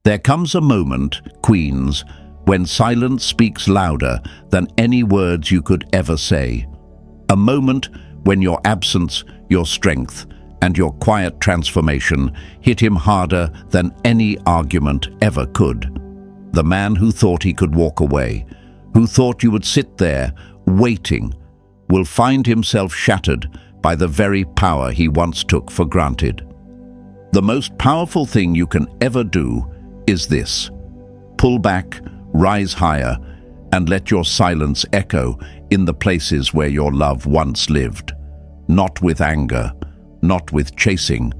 There comes a moment, queens, when silence speaks louder than any words you could ever say. A moment when your absence, your strength, and your quiet transformation hit him harder than any argument ever could. The man who thought he could walk away, who thought you would sit there, waiting, will find himself shattered by the very power he once took for granted. The most powerful thing you can ever do is this: pull back, rise higher, and let your silence echo in the places where your love once lived. Not with anger, not with chasing,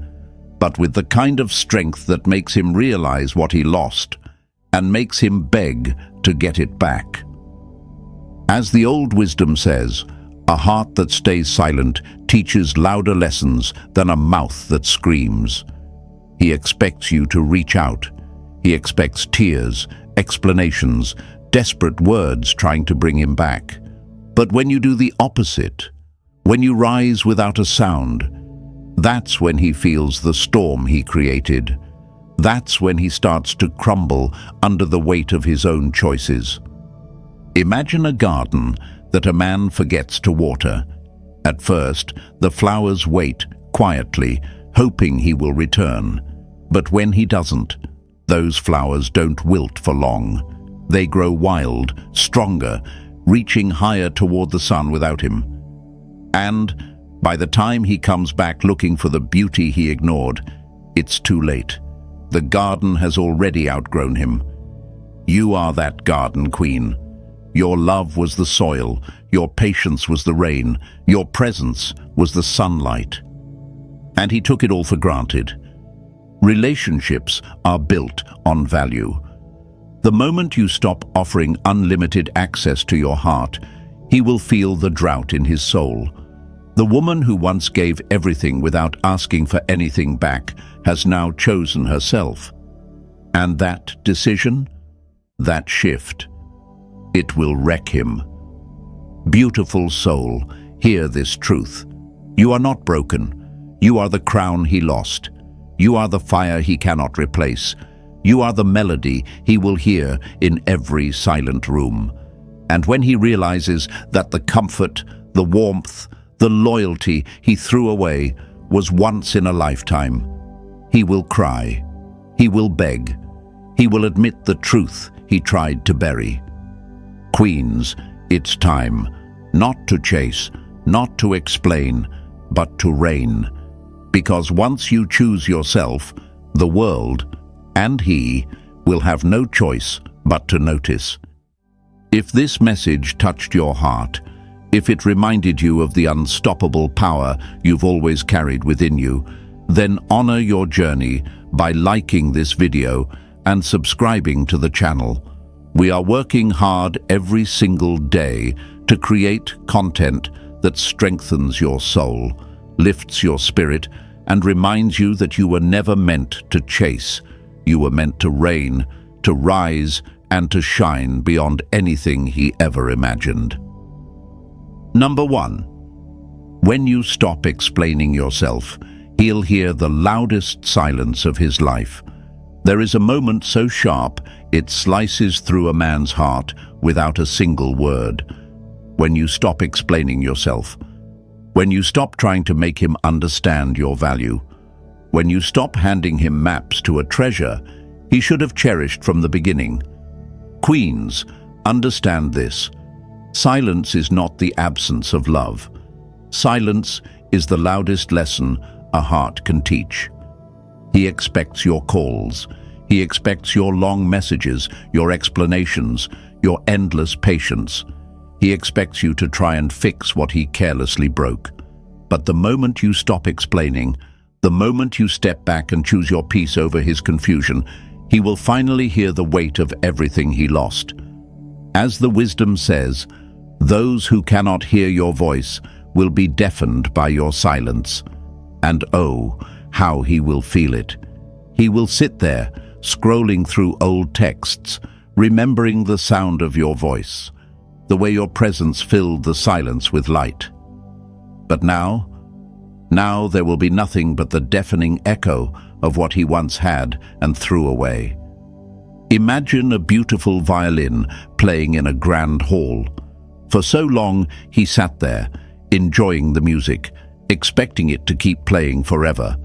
but with the kind of strength that makes him realize what he lost and makes him beg to get it back. As the old wisdom says, a heart that stays silent teaches louder lessons than a mouth that screams. He expects you to reach out. He expects tears, explanations, desperate words trying to bring him back. But when you do the opposite, when you rise without a sound, that's when he feels the storm he created. That's when he starts to crumble under the weight of his own choices. Imagine a garden that a man forgets to water. At first, the flowers wait quietly, hoping he will return. But when he doesn't, those flowers don't wilt for long. They grow wild, stronger, reaching higher toward the sun without him. And by the time he comes back looking for the beauty he ignored, it's too late. The garden has already outgrown him. You are that garden, queen. Your love was the soil, your patience was the rain, your presence was the sunlight. And he took it all for granted. Relationships are built on value. The moment you stop offering unlimited access to your heart, he will feel the drought in his soul. The woman who once gave everything without asking for anything back has now chosen herself. And that decision, that shift, it will wreck him. Beautiful soul, hear this truth. You are not broken. You are the crown he lost. You are the fire he cannot replace. You are the melody he will hear in every silent room. And when he realizes that the comfort, the warmth, the loyalty he threw away was once in a lifetime, he will cry. He will beg. He will admit the truth he tried to bury. Queens, it's time, not to chase, not to explain, but to reign. Because once you choose yourself, the world, and he, will have no choice but to notice. If this message touched your heart, if it reminded you of the unstoppable power you've always carried within you, then honor your journey by liking this video and subscribing to the channel. We are working hard every single day to create content that strengthens your soul, lifts your spirit, and reminds you that you were never meant to chase. You were meant to reign, to rise, and to shine beyond anything he ever imagined. Number 1. When you stop explaining yourself, he'll hear the loudest silence of his life. There is a moment so sharp it slices through a man's heart without a single word. When you stop explaining yourself, when you stop trying to make him understand your value, when you stop handing him maps to a treasure he should have cherished from the beginning. Queens, understand this. Silence is not the absence of love. Silence is the loudest lesson a heart can teach. He expects your calls. He expects your long messages, your explanations, your endless patience. He expects you to try and fix what he carelessly broke. But the moment you stop explaining, the moment you step back and choose your peace over his confusion, he will finally hear the weight of everything he lost. As the wisdom says, those who cannot hear your voice will be deafened by your silence. And oh, how he will feel it. He will sit there, scrolling through old texts, remembering the sound of your voice, the way your presence filled the silence with light. But now there will be nothing but the deafening echo of what he once had and threw away. Imagine a beautiful violin playing in a grand hall. For so long, he sat there, enjoying the music, expecting it to keep playing forever.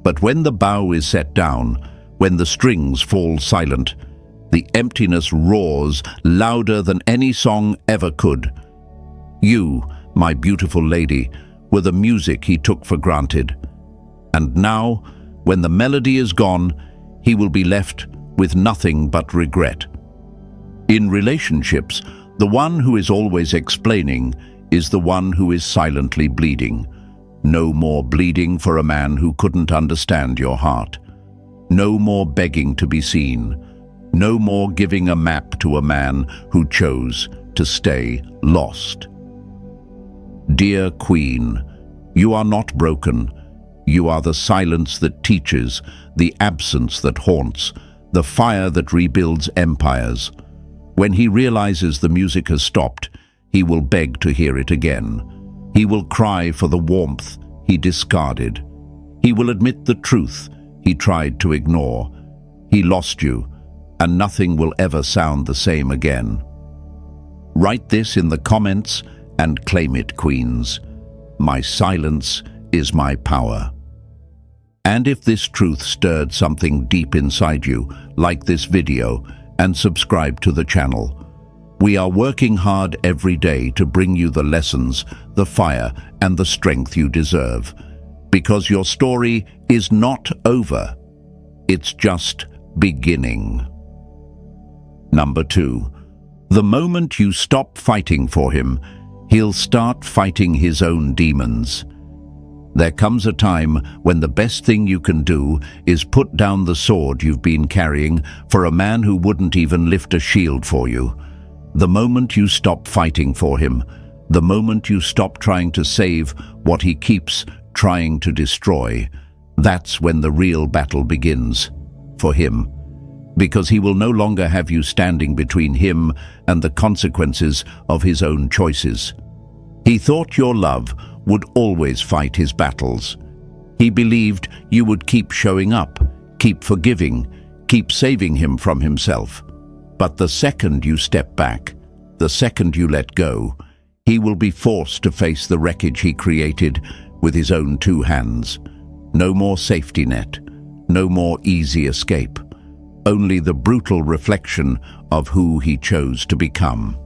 But when the bow is set down, when the strings fall silent, the emptiness roars louder than any song ever could. You, my beautiful lady, were the music he took for granted. And now, when the melody is gone, he will be left with nothing but regret. In relationships, the one who is always explaining is the one who is silently bleeding. No more bleeding for a man who couldn't understand your heart. No more begging to be seen. No more giving a map to a man who chose to stay lost. Dear Queen, you are not broken. You are the silence that teaches, the absence that haunts, the fire that rebuilds empires. When he realizes the music has stopped, he will beg to hear it again. He will cry for the warmth he discarded. He will admit the truth he tried to ignore. He lost you, and nothing will ever sound the same again. Write this in the comments and claim it, queens. My silence is my power. And if this truth stirred something deep inside you, like this video and subscribe to the channel. We are working hard every day to bring you the lessons, the fire, and the strength you deserve. Because your story is not over. It's just beginning. Number 2. The moment you stop fighting for him, he'll start fighting his own demons. There comes a time when the best thing you can do is put down the sword you've been carrying for a man who wouldn't even lift a shield for you. The moment you stop fighting for him, the moment you stop trying to save what he keeps trying to destroy, that's when the real battle begins, for him. Because he will no longer have you standing between him and the consequences of his own choices. He thought your love would always fight his battles. He believed you would keep showing up, keep forgiving, keep saving him from himself. But the second you step back, the second you let go, he will be forced to face the wreckage he created with his own 2 hands. No more safety net, no more easy escape, only the brutal reflection of who he chose to become.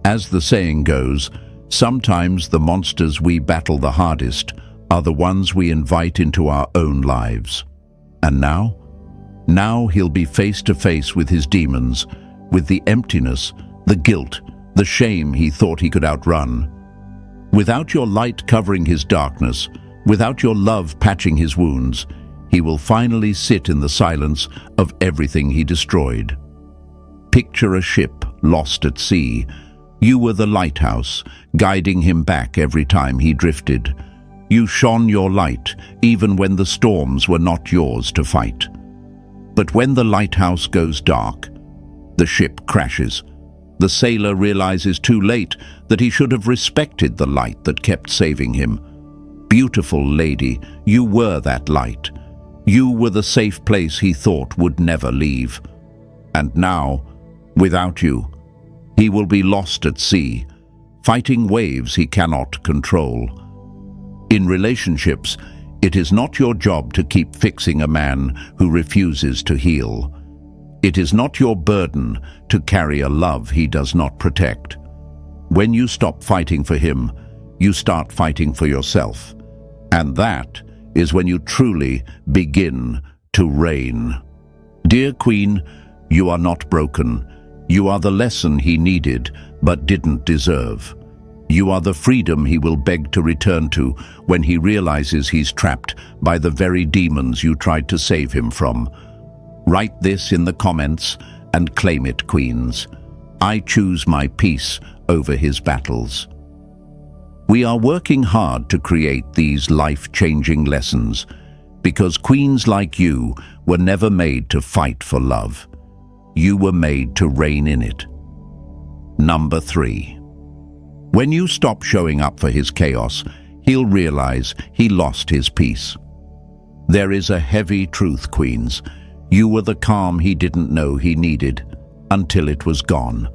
As the saying goes, sometimes the monsters we battle the hardest are the ones we invite into our own lives. And now he'll be face to face with his demons, with the emptiness, the guilt, the shame he thought he could outrun. Without your light covering his darkness, without your love patching his wounds, he will finally sit in the silence of everything he destroyed. Picture a ship lost at sea. You were the lighthouse, guiding him back every time he drifted. You shone your light, even when the storms were not yours to fight. But when the lighthouse goes dark, the ship crashes. The sailor realizes too late that he should have respected the light that kept saving him. Beautiful lady, you were that light. You were the safe place he thought would never leave. And now, without you, he will be lost at sea, fighting waves he cannot control. In relationships, it is not your job to keep fixing a man who refuses to heal. It is not your burden to carry a love he does not protect. When you stop fighting for him, you start fighting for yourself. And that is when you truly begin to reign. Dear Queen, you are not broken. You are the lesson he needed but didn't deserve. You are the freedom he will beg to return to when he realizes he's trapped by the very demons you tried to save him from. Write this in the comments and claim it, queens. I choose my peace over his battles. We are working hard to create these life-changing lessons because queens like you were never made to fight for love. You were made to reign in it. Number 3. When you stop showing up for his chaos, he'll realize he lost his peace. There is a heavy truth, queens. You were the calm he didn't know he needed, until it was gone.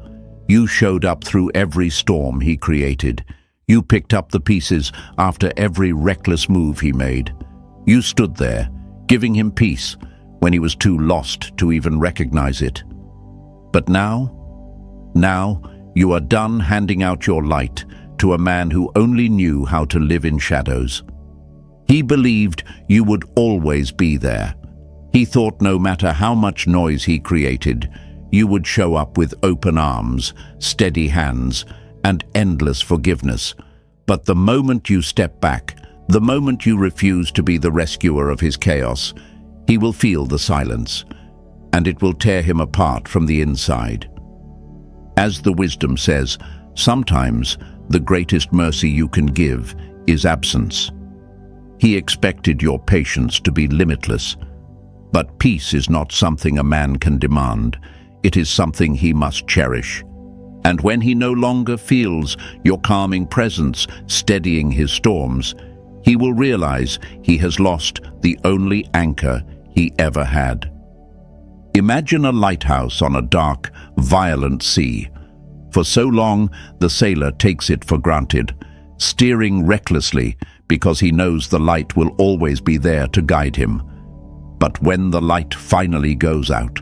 You showed up through every storm he created. You picked up the pieces after every reckless move he made. You stood there, giving him peace when he was too lost to even recognize it. But now you are done handing out your light to a man who only knew how to live in shadows. He believed you would always be there. He thought no matter how much noise he created, you would show up with open arms, steady hands, and endless forgiveness. But the moment you step back, the moment you refuse to be the rescuer of his chaos, he will feel the silence, and it will tear him apart from the inside. As the wisdom says, sometimes the greatest mercy you can give is absence. He expected your patience to be limitless, but peace is not something a man can demand. It is something he must cherish. And when he no longer feels your calming presence steadying his storms, he will realize he has lost the only anchor he ever had. Imagine a lighthouse on a dark, violent sea. For so long, the sailor takes it for granted, steering recklessly because he knows the light will always be there to guide him. But when the light finally goes out,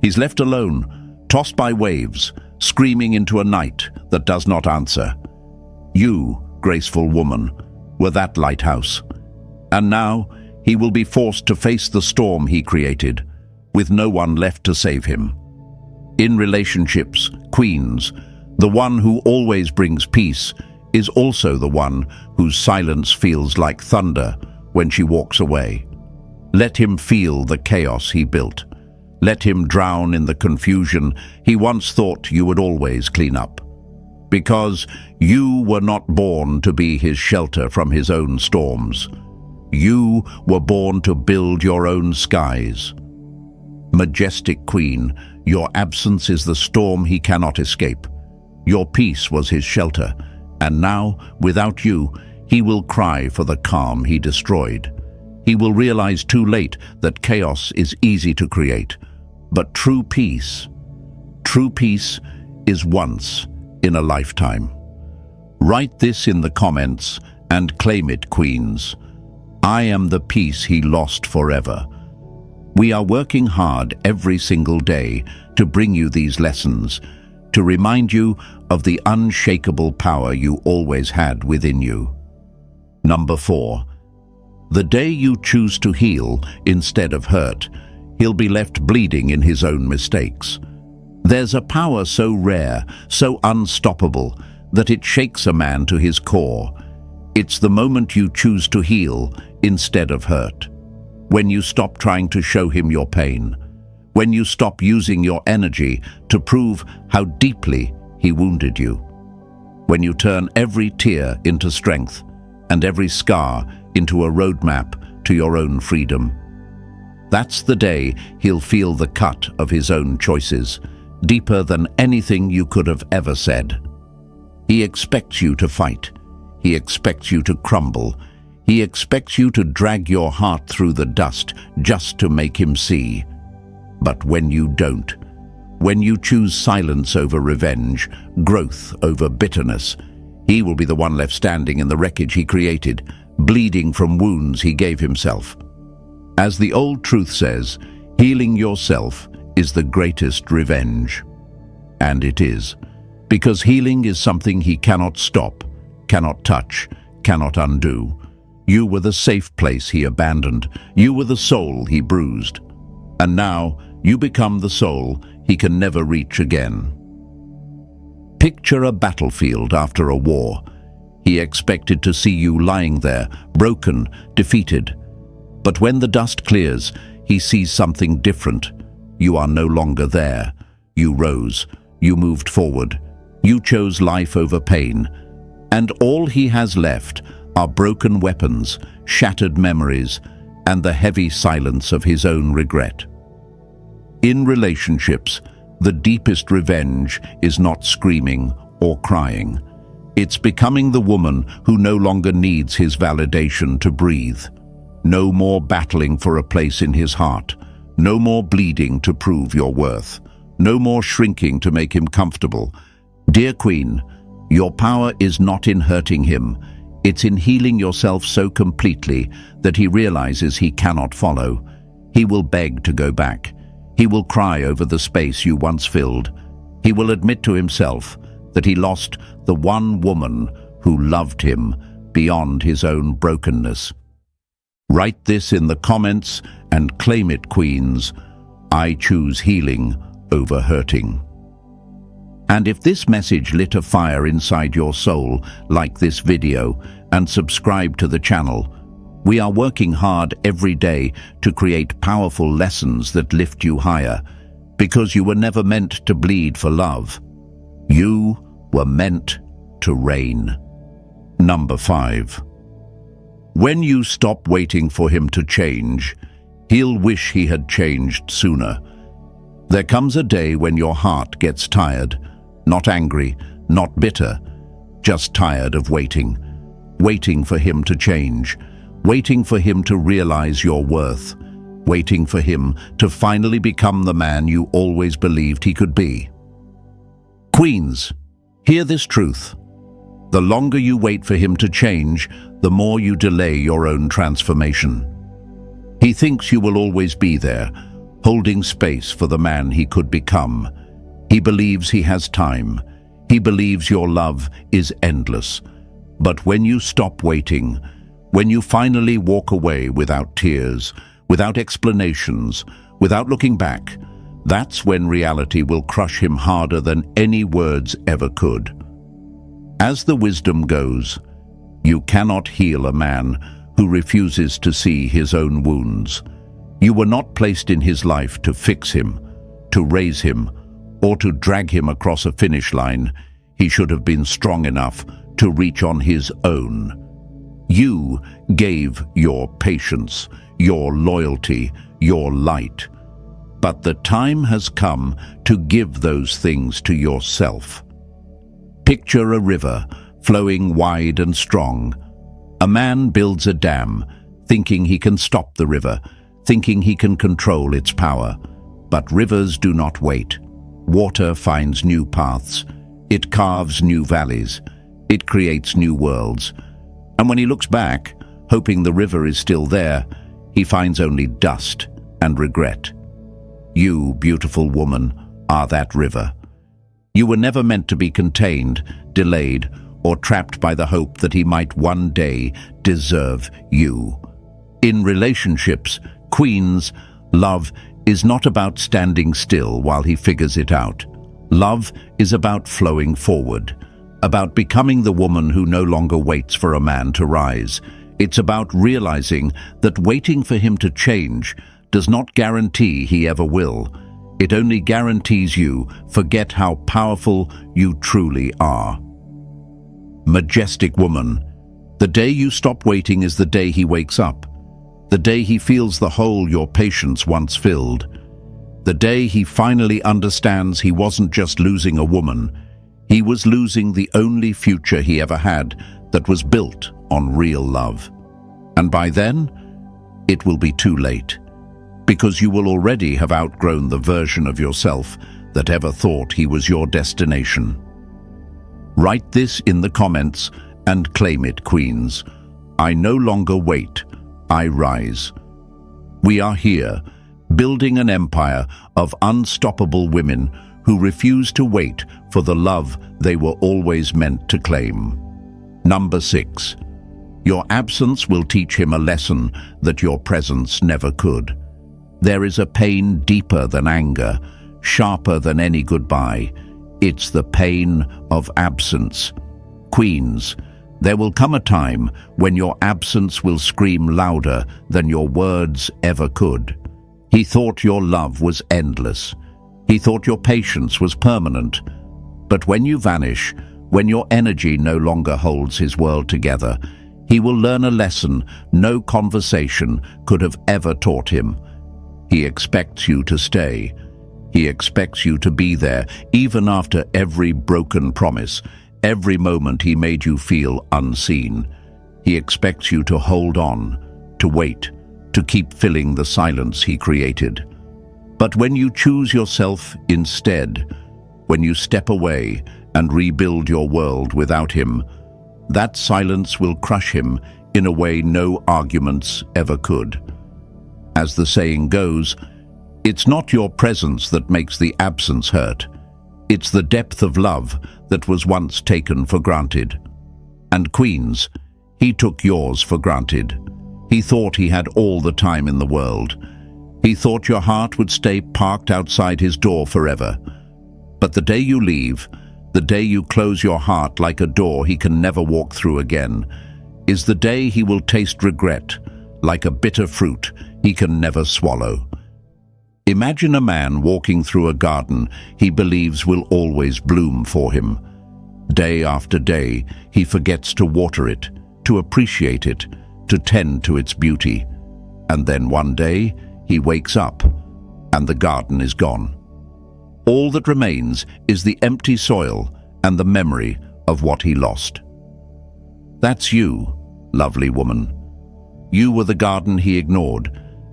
he's left alone, tossed by waves, screaming into a night that does not answer. You, graceful woman, were that lighthouse. And now he will be forced to face the storm he created, with no one left to save him. In relationships, queens, the one who always brings peace is also the one whose silence feels like thunder when she walks away. Let him feel the chaos he built. Let him drown in the confusion he once thought you would always clean up. Because you were not born to be his shelter from his own storms. You were born to build your own skies. Majestic queen, your absence is the storm he cannot escape. Your peace was his shelter, and now, without you, he will cry for the calm he destroyed. He will realize too late that chaos is easy to create, but true peace is once in a lifetime. Write this in the comments and claim it, queens. I am the peace he lost forever. We are working hard every single day to bring you these lessons, to remind you of the unshakable power you always had within you. Number 4. The day you choose to heal instead of hurt, he'll be left bleeding in his own mistakes. There's a power so rare, so unstoppable, that it shakes a man to his core. It's the moment you choose to heal instead of hurt. When you stop trying to show him your pain. When you stop using your energy to prove how deeply he wounded you. When you turn every tear into strength and every scar into a roadmap to your own freedom. That's the day he'll feel the cut of his own choices, deeper than anything you could have ever said. He expects you to fight. He expects you to crumble. He expects you to drag your heart through the dust just to make him see. But when you don't, when you choose silence over revenge, growth over bitterness, he will be the one left standing in the wreckage he created, bleeding from wounds he gave himself. As the old truth says, healing yourself is the greatest revenge. And it is, because healing is something he cannot stop, cannot touch, cannot undo. You were the safe place he abandoned. You were the soul he bruised. And now you become the soul he can never reach again. Picture a battlefield after a war. He expected to see you lying there, broken, defeated. But when the dust clears, he sees something different. You are no longer there. You rose. You moved forward. You chose life over pain. And all he has left are broken weapons, shattered memories, and the heavy silence of his own regret. In relationships, the deepest revenge is not screaming or crying. It's becoming the woman who no longer needs his validation to breathe. No more battling for a place in his heart. No more bleeding to prove your worth. No more shrinking to make him comfortable. Dear Queen, your power is not in hurting him. It's in healing yourself so completely that he realizes he cannot follow. He will beg to go back. He will cry over the space you once filled. He will admit to himself that he lost the one woman who loved him beyond his own brokenness. Write this in the comments and claim it, queens. I choose healing over hurting. And if this message lit a fire inside your soul, like this video and subscribe to the channel. We are working hard every day to create powerful lessons that lift you higher, because you were never meant to bleed for love. You were meant to reign. Number 5. When you stop waiting for him to change, he'll wish he had changed sooner. There comes a day when your heart gets tired, not angry, not bitter, just tired of waiting. Waiting for him to change, waiting for him to realize your worth, waiting for him to finally become the man you always believed he could be. Queens, hear this truth. The longer you wait for him to change, the more you delay your own transformation. He thinks you will always be there, holding space for the man he could become. He believes he has time. He believes your love is endless. But when you stop waiting, when you finally walk away without tears, without explanations, without looking back, that's when reality will crush him harder than any words ever could. As the wisdom goes, you cannot heal a man who refuses to see his own wounds. You were not placed in his life to fix him, to raise him, or to drag him across a finish line. He should have been strong enough to reach on his own. You gave your patience, your loyalty, your light. But the time has come to give those things to yourself. Picture a river flowing wide and strong. A man builds a dam, thinking he can stop the river, thinking he can control its power. But rivers do not wait. Water finds new paths. It carves new valleys. It creates new worlds. And when he looks back, hoping the river is still there, he finds only dust and regret. You, beautiful woman, are that river. You were never meant to be contained, delayed, or trapped by the hope that he might one day deserve you. In relationships, queens, love is not about standing still while he figures it out. Love is about flowing forward, about becoming the woman who no longer waits for a man to rise. It's about realizing that waiting for him to change does not guarantee he ever will. It only guarantees you forget how powerful you truly are. Majestic woman, the day you stop waiting is the day he wakes up, the day he feels the hole your patience once filled, the day he finally understands he wasn't just losing a woman, he was losing the only future he ever had that was built on real love. And by then, it will be too late, because you will already have outgrown the version of yourself that ever thought he was your destination. Write this in the comments and claim it, queens. I no longer wait, I rise. We are here, building an empire of unstoppable women who refuse to wait for the love they were always meant to claim. Number 6. Your absence will teach him a lesson that your presence never could. There is a pain deeper than anger, sharper than any goodbye. It's the pain of absence. Queens, there will come a time when your absence will scream louder than your words ever could. He thought your love was endless. He thought your patience was permanent. But when you vanish, when your energy no longer holds his world together, he will learn a lesson no conversation could have ever taught him. He expects you to stay. He expects you to be there, even after every broken promise, every moment he made you feel unseen. He expects you to hold on, to wait, to keep filling the silence he created. But when you choose yourself instead, when you step away and rebuild your world without him, that silence will crush him in a way no arguments ever could. As the saying goes, it's not your presence that makes the absence hurt. It's the depth of love that was once taken for granted. And Queens, he took yours for granted. He thought he had all the time in the world. He thought your heart would stay parked outside his door forever. But the day you leave, the day you close your heart like a door he can never walk through again, is the day he will taste regret, like a bitter fruit he can never swallow. Imagine a man walking through a garden he believes will always bloom for him. Day after day, he forgets to water it, to appreciate it, to tend to its beauty. And then one day, he wakes up, and the garden is gone. All that remains is the empty soil and the memory of what he lost. That's you, lovely woman. You were the garden he ignored,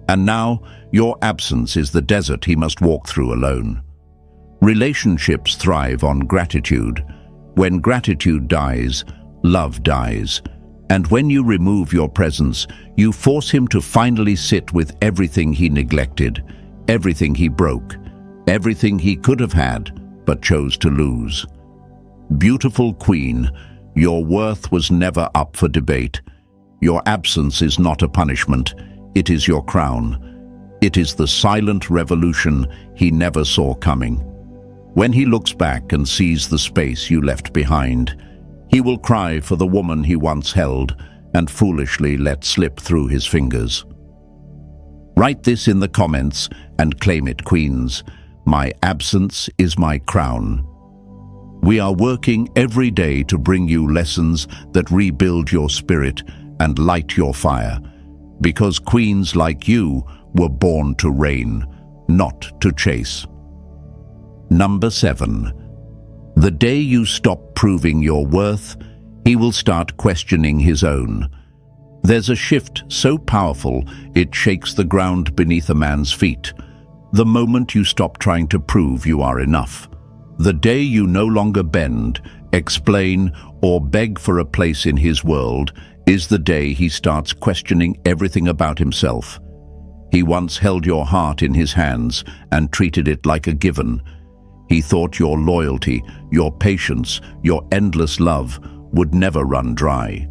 and now your absence is the desert he must walk through alone. Relationships thrive on gratitude. When gratitude dies, love dies. And when you remove your presence, you force him to finally sit with everything he neglected, everything he broke, everything he could have had but chose to lose. Beautiful queen, your worth was never up for debate. Your absence is not a punishment, it is your crown. It is the silent revolution he never saw coming. When he looks back and sees the space you left behind, he will cry for the woman he once held and foolishly let slip through his fingers. Write this in the comments and claim it, Queens. My absence is my crown. We are working every day to bring you lessons that rebuild your spirit and light your fire, because queens like you were born to reign, not to chase. Number 7. The day you stop proving your worth, he will start questioning his own. There's a shift so powerful it shakes the ground beneath a man's feet. The moment you stop trying to prove you are enough. The day you no longer bend, explain, or beg for a place in his world is the day he starts questioning everything about himself. He once held your heart in his hands and treated it like a given. He thought your loyalty, your patience, your endless love would never run dry.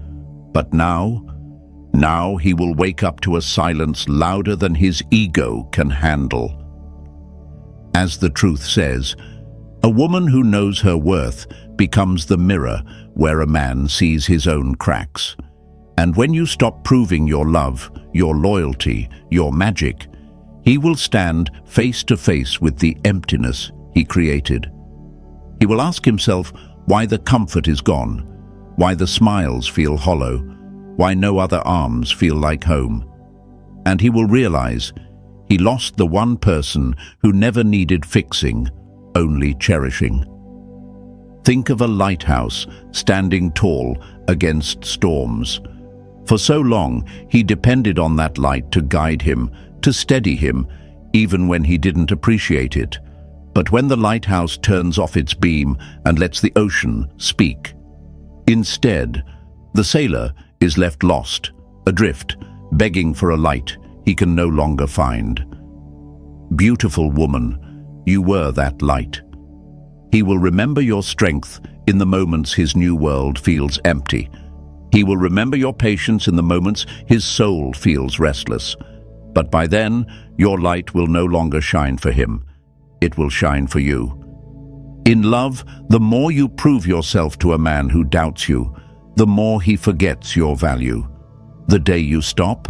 But now he will wake up to a silence louder than his ego can handle. As the truth says, a woman who knows her worth becomes the mirror where a man sees his own cracks. And when you stop proving your love, your loyalty, your magic, he will stand face to face with the emptiness he created. He will ask himself why the comfort is gone, why the smiles feel hollow, why no other arms feel like home. And he will realize he lost the one person who never needed fixing, only cherishing. Think of a lighthouse standing tall against storms. For so long, he depended on that light to guide him, to steady him, even when he didn't appreciate it. But when the lighthouse turns off its beam and lets the ocean speak, instead, the sailor is left lost, adrift, begging for a light he can no longer find. Beautiful woman, you were that light. He will remember your strength in the moments his new world feels empty. He will remember your patience in the moments his soul feels restless. But by then, your light will no longer shine for him. It will shine for you. In love, the more you prove yourself to a man who doubts you, the more he forgets your value. The day you stop,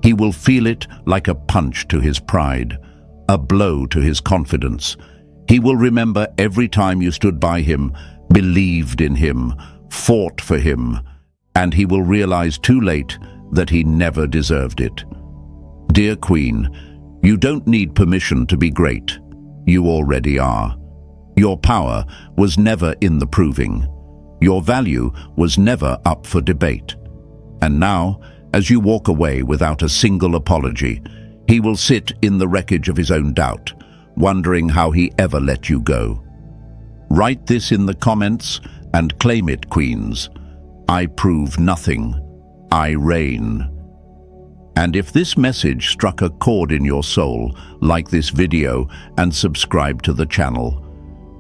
he will feel it like a punch to his pride, a blow to his confidence. He will remember every time you stood by him, believed in him, fought for him, and he will realize too late that he never deserved it. Dear Queen, you don't need permission to be great. You already are. Your power was never in the proving. Your value was never up for debate. And now, as you walk away without a single apology, He will sit in the wreckage of his own doubt, wondering how he ever let you go. Write this in the comments and claim it, queens. I prove nothing. I reign. And if this message struck a chord in your soul, like this video and subscribe to the channel.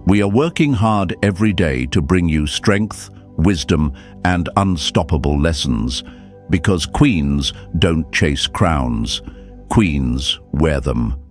We are working hard every day to bring you strength, wisdom, and unstoppable lessons, because queens don't chase crowns. Queens wear them.